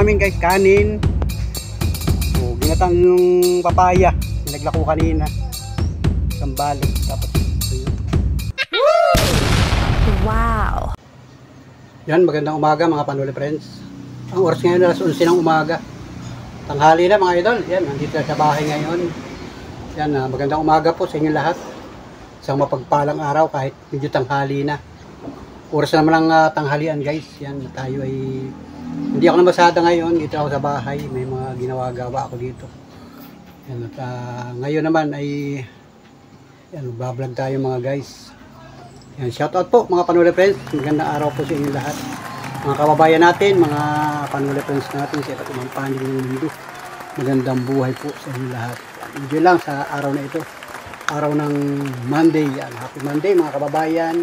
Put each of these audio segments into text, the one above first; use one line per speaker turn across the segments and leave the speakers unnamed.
namin guys, kanin. O, ginatang yung papaya. Pinaglako kanina. Isang balot. Tapos ito yun.
Wow!
Yan, magandang umaga mga Panuli Friends. Ang oras ngayon alas 11 ng umaga. Tanghali na mga idol. Yan, nandito sa bahay ngayon. Yan, magandang umaga po sa inyo lahat. Isang mapagpalang araw kahit medyo tanghali na. Oras naman ng tanghalian guys. Yan, tayo ay hindi ako nabasada ngayon. Dito ako sa bahay. May mga ginawa-gawa ako dito. Yan, at ngayon naman ay yan, magbablog tayo mga guys. Yan, shoutout po mga Panuli Friends. Magandang araw po sa inyo lahat. Mga kababayan natin, mga Panuli Friends natin sa iba't ibang panig ng mundo. Magandang buhay po sa inyo lahat. Enjoy lang sa araw na ito. Araw ng Monday. Yan, happy Monday mga kababayan.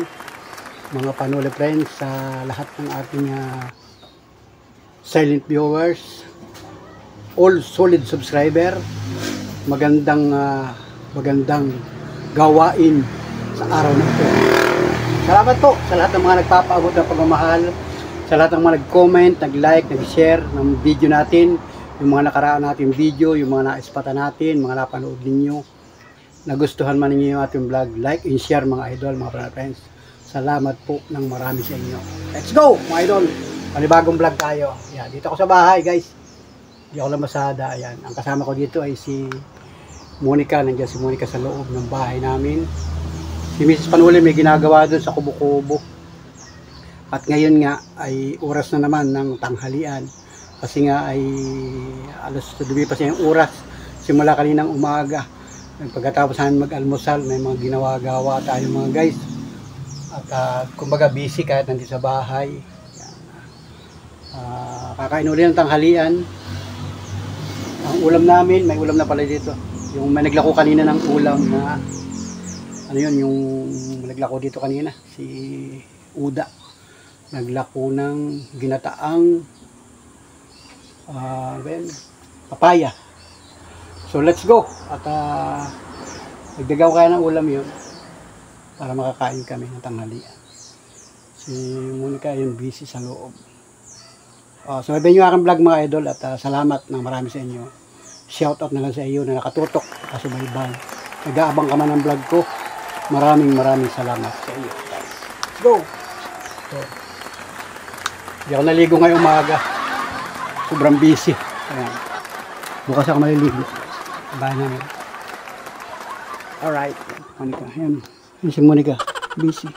Mga Panuli Friends sa lahat ng ating silent viewers. All solid subscriber. Magandang gawain sa araw na ito. Salamat po sa lahat ng mga nagpapaabot ng pagmamahal, sa lahat ng mga nag-comment, nag-like, nag-share ng video natin, yung mga nakaraan natin video, yung mga naispata natin, mga napanood ninyo. Nagustuhan man ninyo yung ating vlog, like and share mga idol, mga friends. Salamat po ng marami sa inyo. Let's go mga idol! Panibagong vlog tayo. Yan, dito ako sa bahay guys. Hindi ako lamasada. Ayan. Ang kasama ko dito ay si Monica. Nandiyan si Monica sa loob ng bahay namin. Si Mrs. Panuli may ginagawa doon sa kubo-kubo. At ngayon nga ay oras na naman ng tanghalian. Kasi nga ay alas dumipas na yung oras. Simula kaninang umaga. Pagkatapos namin mag-almusal, may mga ginawa-gawa tayo mga guys. At kumbaga busy kahit nandito sa bahay. Kakain ulit ng tanghalian. Ang ulam namin, may ulam na pala dito. Yung may naglako kanina ng ulam na ano yun, yung naglako dito kanina, si Uda. Naglako ng ginataang papaya. So let's go. At nagdagaw kaya ng ulam yun para makakain kami ng tanghalian. Si Monica yun busy sa loob. So sabihin nyo aking vlog mga idol at salamat ng marami sa inyo. Shoutout na lang sa iyo na nakatutok kasubaybay. Nag-aabang ka man ng vlog ko. Maraming salamat sa iyo guys. Let's go! So, hindi ako naligo ngayong umaga. Sobrang busy. Ayan. Bukas ako maliligo. Bahay namin. Alright. Monica. Ayan. Ayan si Monica. Busy.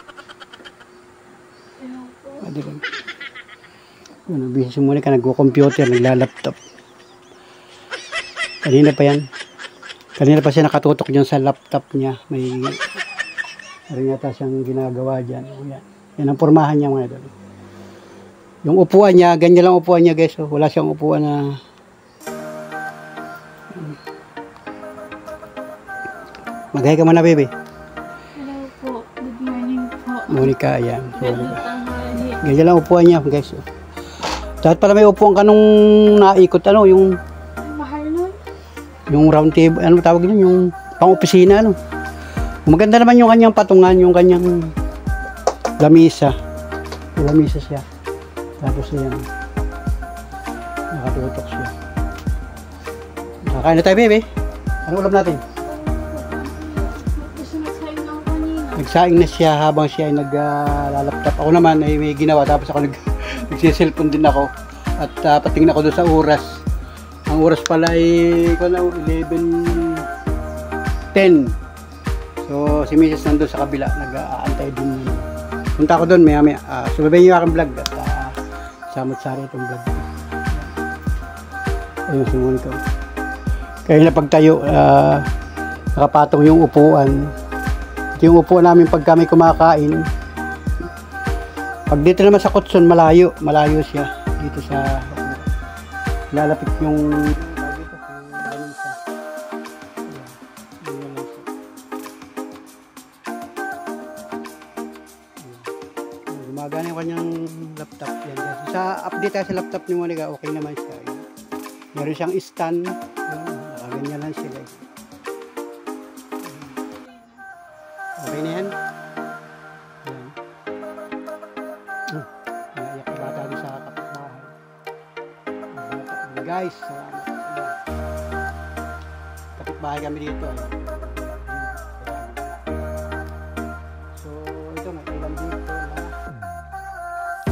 Pwede rin. Ayan. Busy si Monica. Nag-computer. Nagla-laptop. Kanina pa yan. Kanina pa siya nakatutok dyan sa laptop niya. May rin yata siyang ginagawa dyan. O, yan. Yan ang pormahan niya mga idol. Yung upuan niya, ganyan lang upuan niya guys. So, wala siyang upuan na mag-hi ka muna baby.
Hello po. Good morning po.
Monica, ayan.
Monica.
Ganyan lang upuan niya guys. Dapat pala may upuan ka nung naikot ano, yung
Mahal nun?
yung round table, ano tawag yun, yung pang-opisina ano. Maganda naman yung kanyang patungan, yung kanyang lamisa. May lamisa siya. Tapos yan. Nakatutok siya. Nakain na tayo, baby. Anong ulam natin? Nagsaing na siya habang siya ay naglalaptop. Ako naman ay may ginawa. Tapos ako nagsiselfon din ako. At patingin ako doon sa oras. Ang oras pala ay 11:10. So si Mrs. nandun sa kabila, nag-aantay din. Punta ako doon maya-maya. Subabayin niyo aking vlog at samot-sari itong vlog. Ayun si Monica. Kaya na pagtayo, nakapatong yung upuan. Yung upuan namin pag kami kumakain. Pag dito naman sa Kutson, malayo siya. Dito sa lalapit yung gumagana yung kanyang laptop yan. Sa update tayo sa laptop ni Monica, okay naman siya. Meron siyang stand. Nakaganyan lang siya guys. Okay na yan. Naiyak na bata sa kapitbahay. guys. Salamat. Kapit-bahay kami dito. So, ito may ulam dito na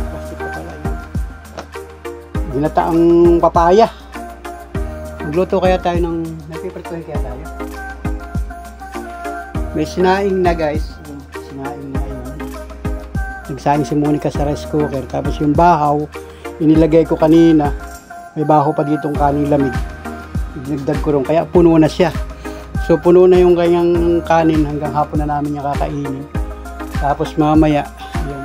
plastic pa pala yun. Ginataang papaya. Magluto kaya tayo ng napiprituhin kaya tayo. May sinaing na guys. Sinaing na yun. Nagsaing si Monica sa rice cooker. Tapos yung bahaw, inilagay ko kanina. May bahaw pa ditong kaning lamig. Nagdag ko rin. Kaya puno na siya. So puno na yung kanyang kanin hanggang hapon na namin niya kakainin. Tapos mamaya, yun.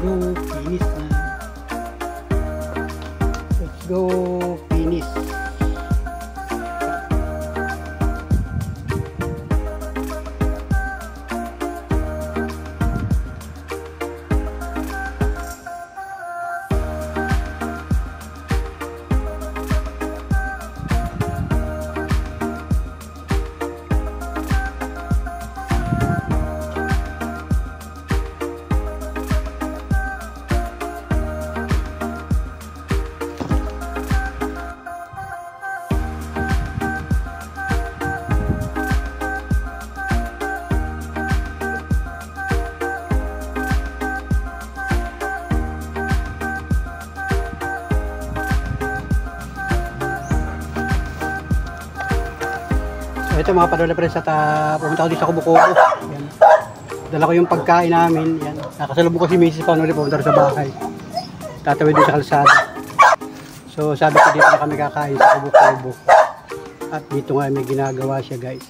go finish na. Let's go finish. Ito mga padula pa rin sa pumunta ko dito sa Kubo-Kubo. Yan. Dala ko yung pagkain namin. Yan. Nakasalubong ko si Mrs. Panuli pumunta sa bahay. Tatawid din sa kalsada. So sabi ko dito na kami kakain sa Kubo-Kubo. At dito nga may ginagawa siya guys.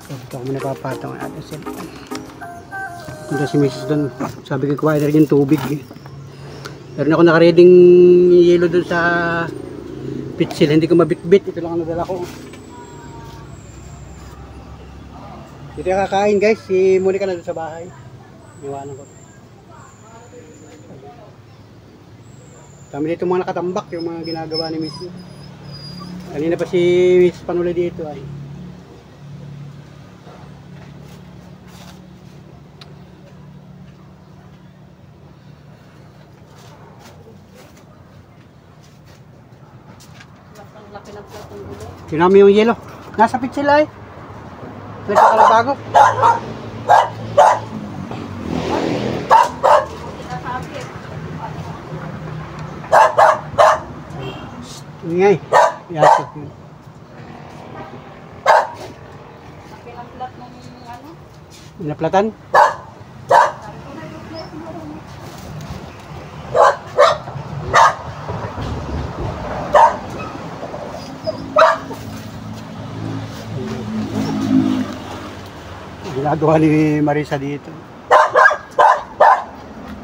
So dito ako muna papatang ang ating cellphone. Punta si Mrs. doon. Sabi ko kuhain na rin yung tubig. Meron ako nakareding yelo doon sa pitsil. Hindi ko mabitbit. Ito lang ang nadala ko. Dito yung kakain guys, si Monica na doon sa bahay. Iwanan ko. Kami dito mga nakatambak yung mga ginagawa ni Miss. Kanina pa si Miss Panuli dito ay. Sinami yung yelo. Nasa pit sila eh. Pwede ka lang bago. Ingay. Yasok yun.
Pinaplat ng ano?
Pinaplatan? Ginagawa ni Marisa dito.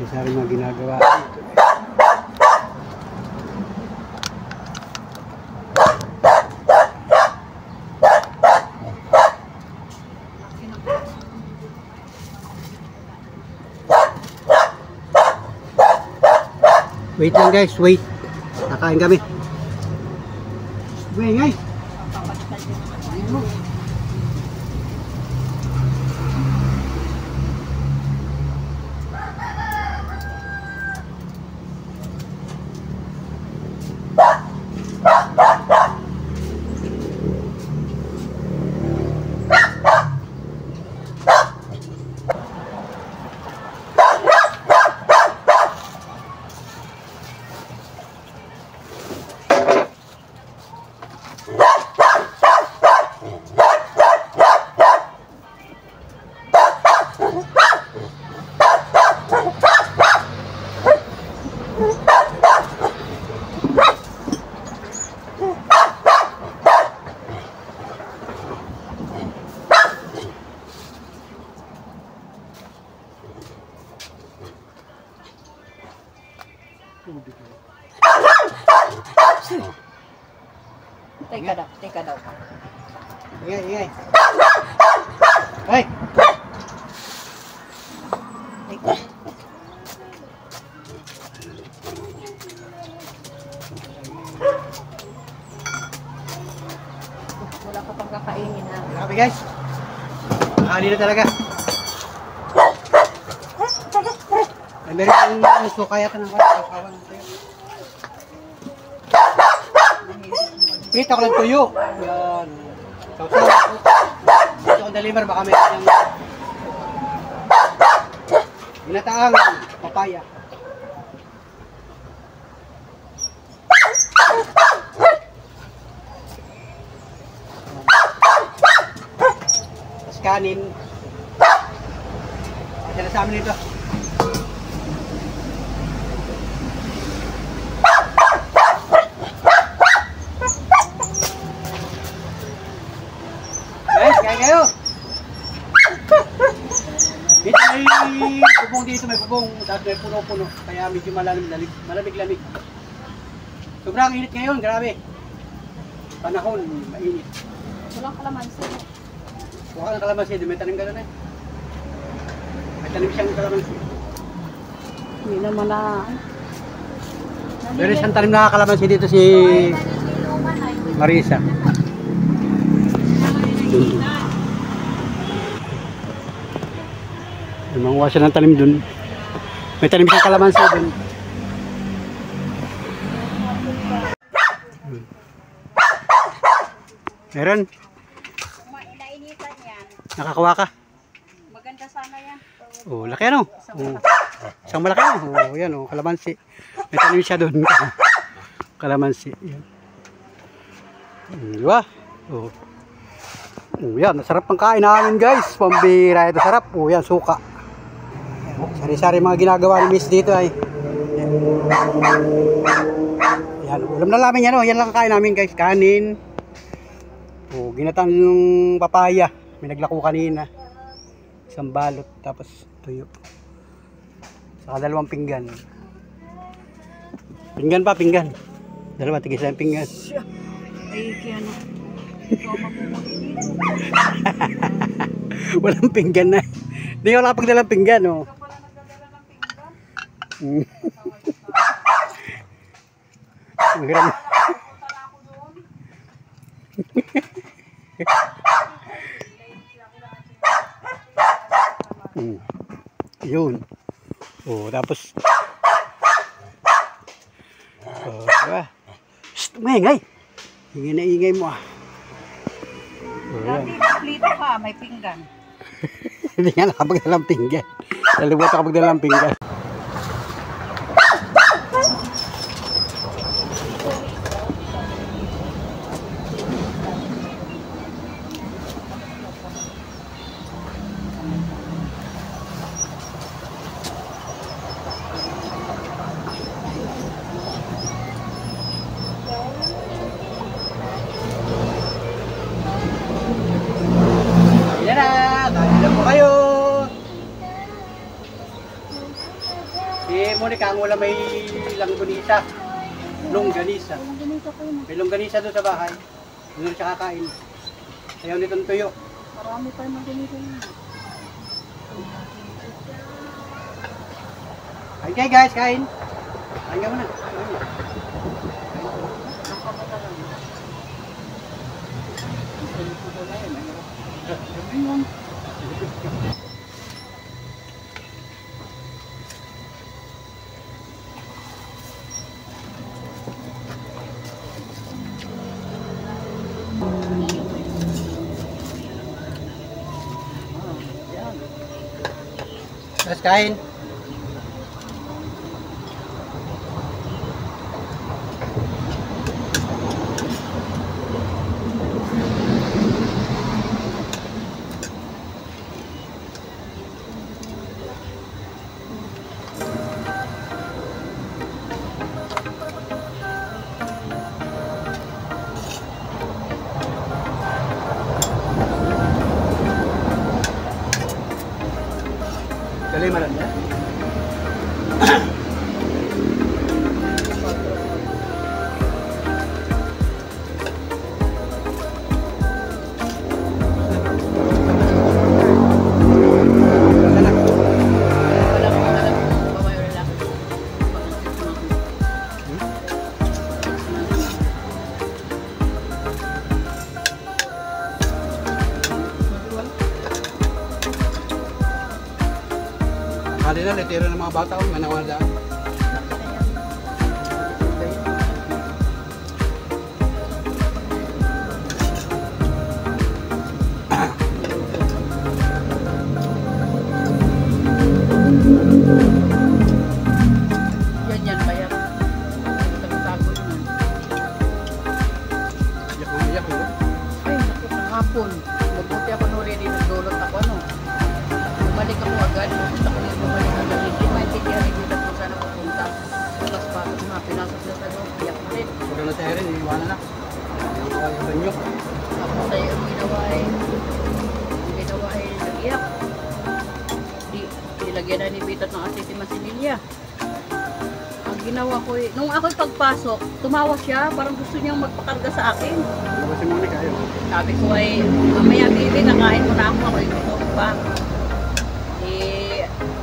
Isa rin mga ginagawa dito. Wait lang guys, wait. Nakain kami. Wait, ngay.
Teka daw.
Ingay, ingay. Hey!
Teka. Wala ka pang kakainin ha.
Grabe guys. Nakali na talaga. Ay, meron yung sukayatan ng kasawa ng tayo. Prito ko lang tuyo. Yan. Sausaw. Dito ko deliver. Baka meron yung ginataang papaya. Tapos kanin. Diyan na sa amin ito. Guys, kaya kayo. Dito may bubong dito, may bubong. Tapos may puno-puno. Kaya medyo malamig-lamig. Sobrang init ngayon, grabe. Panahon, mainit.
Walang kalamansi.
Huwag ka ng kalamansi, may tanim ka na eh. May tanim siyang kalamansi.
Hindi naman na.
Pero isang tanim na kalamansi dito si Marisa. Manguha siya ng tanim dun. May tanim siyang kalamansi dun. Meron?
Nainitan yan.
Nakakuha ka?
Maganda sana yan.
Oh, laki ano? Oh. Isang malaki ano? Oh, yan oh, kalamansi. May tanim siya dun. Kalamansi. Yan. Di ba? Oh. Oh, yan, nasarap ng kain namin guys. Pambira ito, sarap. Oh, yan, suka. Sari-sari mga ginagawa ni Miss dito ay. Yan, ulam na namin yan. Oh. Yan lang ang kain namin guys. Kanin. Oh, ginatan yung papaya. May naglako kanina. Isang balot. Tapos tuyo. Saka 2 pinggan. Pinggan pa, pinggan. 2, tigis lang pinggan.
Ay, kaya na.
Walang pinggan na. Hindi ko nakapagdalang pinggan, oh. Mahiram. Yun. Oh, tapos diba? Shhh, umingay. Ingay na ingay mo ah.
Dati plito ka, may pinggan.
Hindi nga nakapagdalang pinggan. Nalimutan nakapagdalang pinggan. Yan na, kain na po kayo. Si Monica, ang ulam may langganisa. Longganisa. May longganisa doon sa bahay. Doon na siya kakain. Ayaw nitong tuyo.
Marami pa yung ganito.
Okay guys, kain. Kain ka muna. Let's kain. Kalimaran ya. Kali na, letero ng mga bata, nga nawala.
Yan ba yan? Tago yun.
Iyak mo, iyak mo.
Ay, naku, kahapon. Mabuti ako nung ready, nagdulot ako, no? Bumalik ako agad, pupunta ko yung bumalik agad. Hindi maintindihan, hindi na kung saan ako punta. Tapos bakit mga pinasok na sa loob, iyak pa rin.
Huwag na tayo rin, iiwanan na. Ang banyo.
Tapos ay ang ginawa ay nag-iyak. Nilagyan na ni Bitat ng asiti masinilya. Ang ginawa ko nung ako'y pagpasok, tumawa siya, parang gusto niyang magpakarga sa akin.
Ano ba si Monica yun?
Sabi ko ay, mamaya baby, nakain mo na ako'y gutom pa.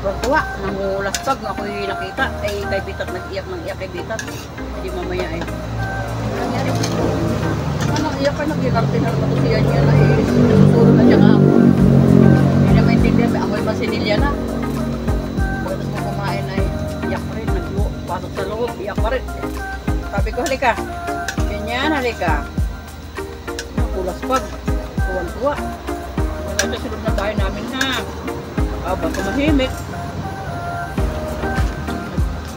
Tuwa, nangulasag na ako'y nakita. Ay, kay Bitat, nag-iyak kay Bitat. Hindi mamaya eh. Ano nangyari? Ano, iyak ka nag-iyak, tinarmatusiyan niya na eh. Susuro na siya nga ako. Hindi na maintindihan, amoy masinilya na. Pagkatapos mo kumain ay, iyak pa rin, pasok sa loob, iyak pa rin. Sabi ko, halika. Ganyan, halika. Nakulaspag. Tuwan-tuwa. Wala siya, sunod na tayo namin ha. Ba't tumahimik?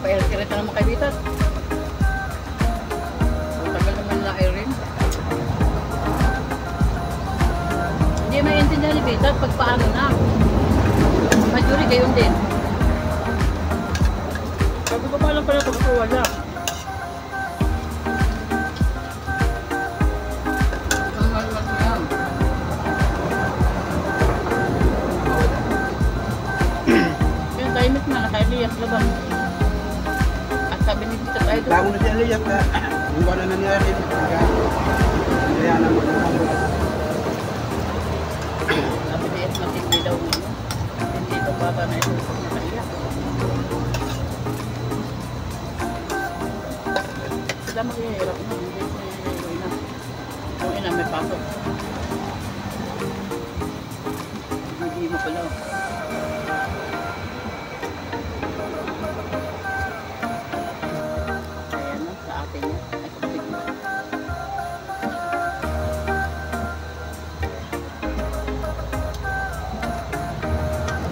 Pa-elkirit na naman kay Bitat. Ang tagal naman na Irene. Hindi maintindihan ni Bitat pag paano na. Majuri gayon din. Sabi ko pa lang pala kung wala. Tahimik na, nakailiyak labang. At sabi ni Bitat ay doon.
Bago na siya aliyak na. Yung wala na niya rin. Kaya naman.
Sabi ni Ed, matindi daw mo. Hindi itong bata na ito. Nakaiyak. Sila mag-iyak. pala. Ayan na, sa atin yan. Ay, kapatid mo.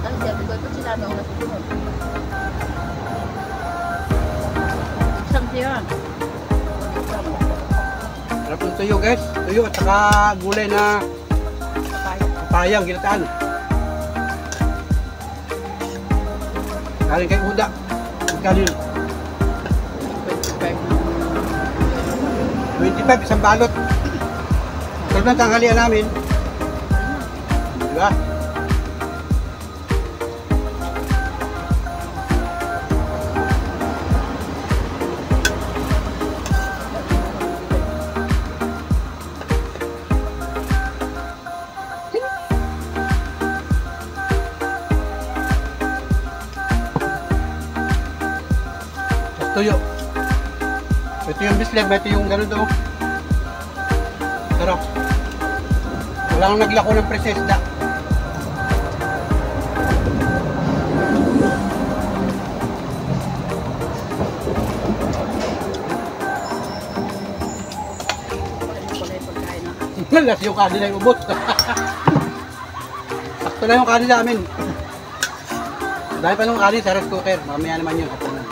Ang sabi ko, ito sinabi ako na susunod. Isang siya. Isang.
Sarap ng tuyo guys. Tuyo at saka gulay na
Papaya.
papayang ginataan. Galing kay Uda. Galing
25 na.
25 isang balot. Sarap ng tanghalian namin. Diba? Tuyo. Ito yung bisleb, ito yung gano'n to. Sarap. Wala nang naglako ng presesda.
Paano pala yung pagkain na?
Malas yung kanin na yung ubot. Sakto na yung kanin namin. Dahil pa nung kanin sa rice cooker. Mamaya naman yun. Hapunan.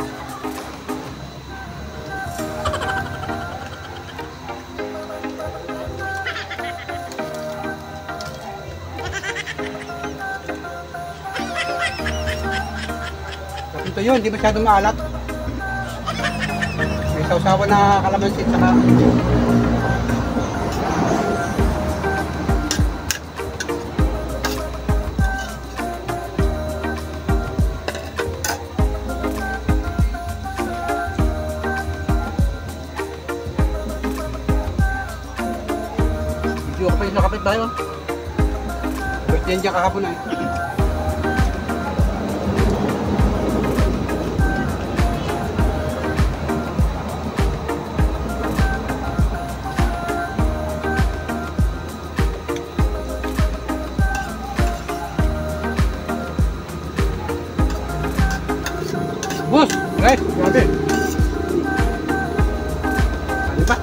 Ito yun, hindi masyadong maalat. May sausawa na kalamansi saka video ka pa yung nakapit tayo. Birthday yan dyan kahapon na eh. Bus, guys, grabe. Ano ba?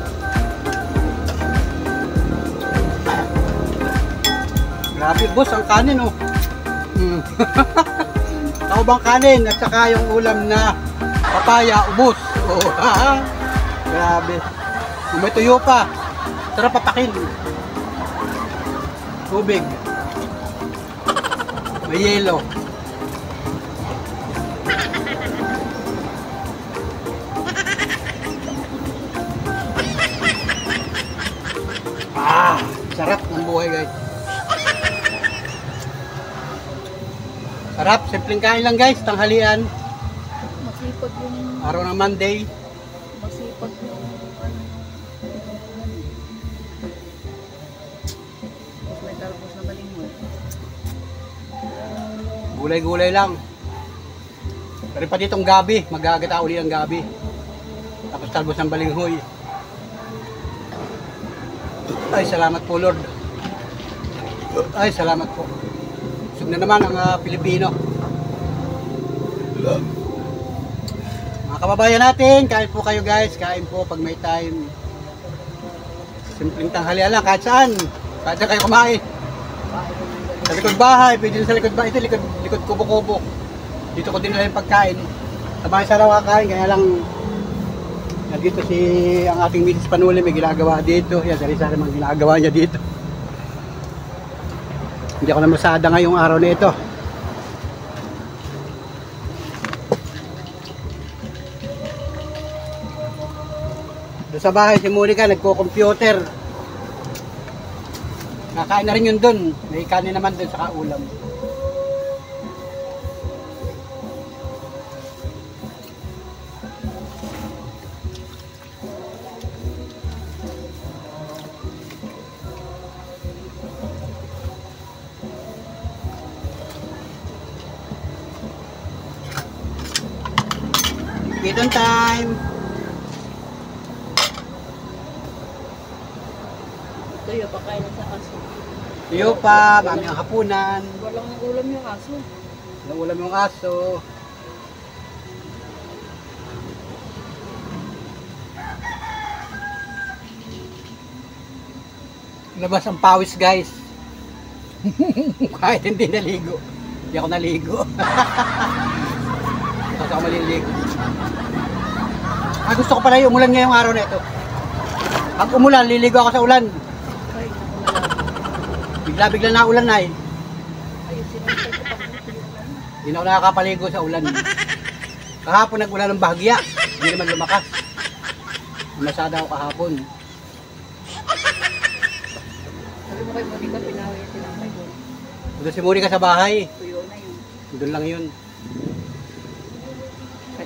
Grabe, boss, ang kanin, oh. Kaubang kanin at saka yung ulam na papaya, ubos. Oh, grabe. May tuyo pa. Sarap papakin. Tubig. May yelo. Sarap ng buhay guys. Sarap, simpleng kain lang guys, tanghalian.
Masipag yung...
Araw ng Monday.
Masipag yung... Tapos may talbos na balinghoy.
Gulay-gulay lang. Pero pa ditong gabi, magagata uli ang gabi. Tapos talbos ng balinghoy. Ay, salamat po Lord. Ay, salamat po. Sug na naman ang Pilipino. Mga kababayan natin, kain po kayo guys. Kain po pag may time. Simpleng tanghalian lang, kahit saan. Kahit saan kayo kumain. Sa likod bahay, pwede sa likod bahay. Ito, likod kubo-kubo. Dito ko din nila yung pagkain. Sabay sa araw kakain, kaya lang nandito si ang ating Mrs. Panuli, may ginagawa dito. Yan, sari-sari mga ginagawa niya dito. Hindi ako na masada ngayong araw na ito. Doon sa bahay si Monica, nagko-computer. Nakain na rin yun doon. May kanin naman doon sa kaulam. Kitang time.
Ito yung pagkain sa aso.
Tuyo pa, maraming ang hapunan.
Walang ulam yung aso.
Naulam yung aso. Labas ang pawis guys. Kahit hindi naligo. Hindi ako naligo. Kasi ako maliligo. Gusto ko pala yung umulan ngayong araw na ito. Pag umulan, liligo ako sa ulan.
Ay, naku na lang.
Bigla-bigla na ulan na eh.
Ay, sinantay ko pa.
Hindi na ako nakakapaligo sa ulan. Kahapon nag-ulan ng bahagya. Hindi naman lumakas. Masada ako kahapon.
Sabi mo kay Monica, pinawi yung tinangkay ko.
Doon si Monica sa bahay.
Tuyo na yun.
Doon lang yun.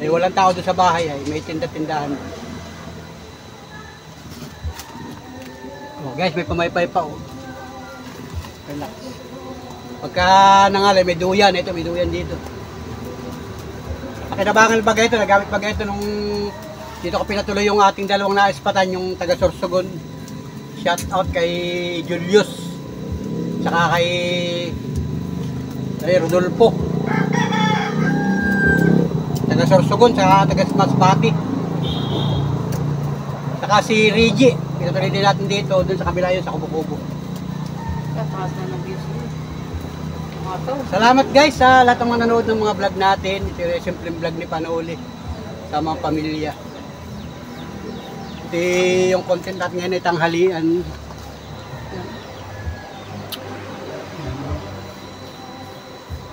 Eh, walang tao doon sa bahay ay. May tinda-tindahan. Oh, guys, may pamaypay pa oh. Relax. Pagka nangalay, may duyan. Ito, may duyan dito. Pakinabangan bagay ito. Nagamit bagay ito nung dito ko pinatuloy yung ating dalawang naispatan, yung taga Sorsogon. Shout out kay Julius. Saka kay Rodolfo. Taga Sorsogon, saka taga Masbati. Saka si Reggie. Pinatuloy din natin dito, dun sa kabila yun, sa Kubo-Kubo.
Tataas na ng views mo. Mga tao.
Salamat guys sa lahat ng mga nanood ng mga vlog natin. Ito yung simpleng vlog ni Panoli sa mga pamilya. Ito yung content natin ngayon ay tanghalian.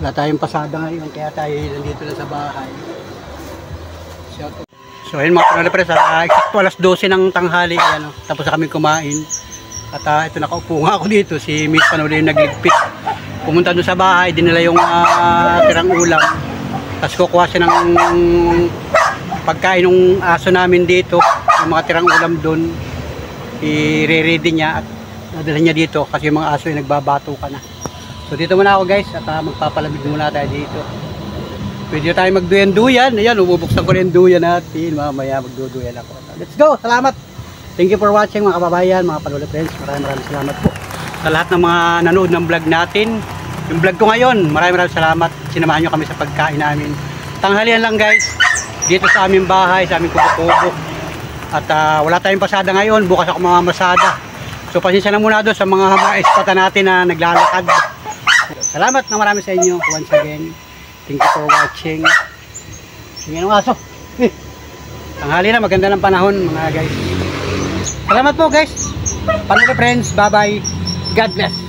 Wala tayong pasada ngayon kaya tayo nandito lang sa bahay. So ayun mga Panoli Friends, eksakto alas 12 ng tanghali, ano, tapos na kami kumain. At ito nakaupo nga ako dito, si Miss Panoli yung nagligpit. Pumunta doon sa bahay, dinala yung tirang ulam. Tapos kukuha siya ng pagkain ng aso namin dito, yung mga tirang ulam doon. I-ready niya at nadala niya dito kasi yung mga aso yung nagbabato ka na. So dito muna ako guys at magpapalamig muna tayo dito. Pwede tayo magduyan-duyan. Ayan, ububuksan ko na yung duyan natin. Mamaya magduduyan ako. Let's go! Salamat! Thank you for watching mga kababayan, mga Panoli Friends. Maraming salamat po sa lahat ng mga nanood ng vlog natin. Yung vlog ko ngayon, maraming salamat. Sinamahan nyo kami sa pagkain namin. Tanghalian lang guys, dito sa aming bahay, sa aming kubo-kubo. At wala tayong pasada ngayon, bukas ako mamamasada. So pasensya na muna doon sa mga espata natin na naglalakad. Salamat na marami sa inyo once again. Thank you for watching. Sige ng aso. Tanghali na, maganda ng panahon mga guys. Salamat po guys. Panoli Friends, bye bye. God bless.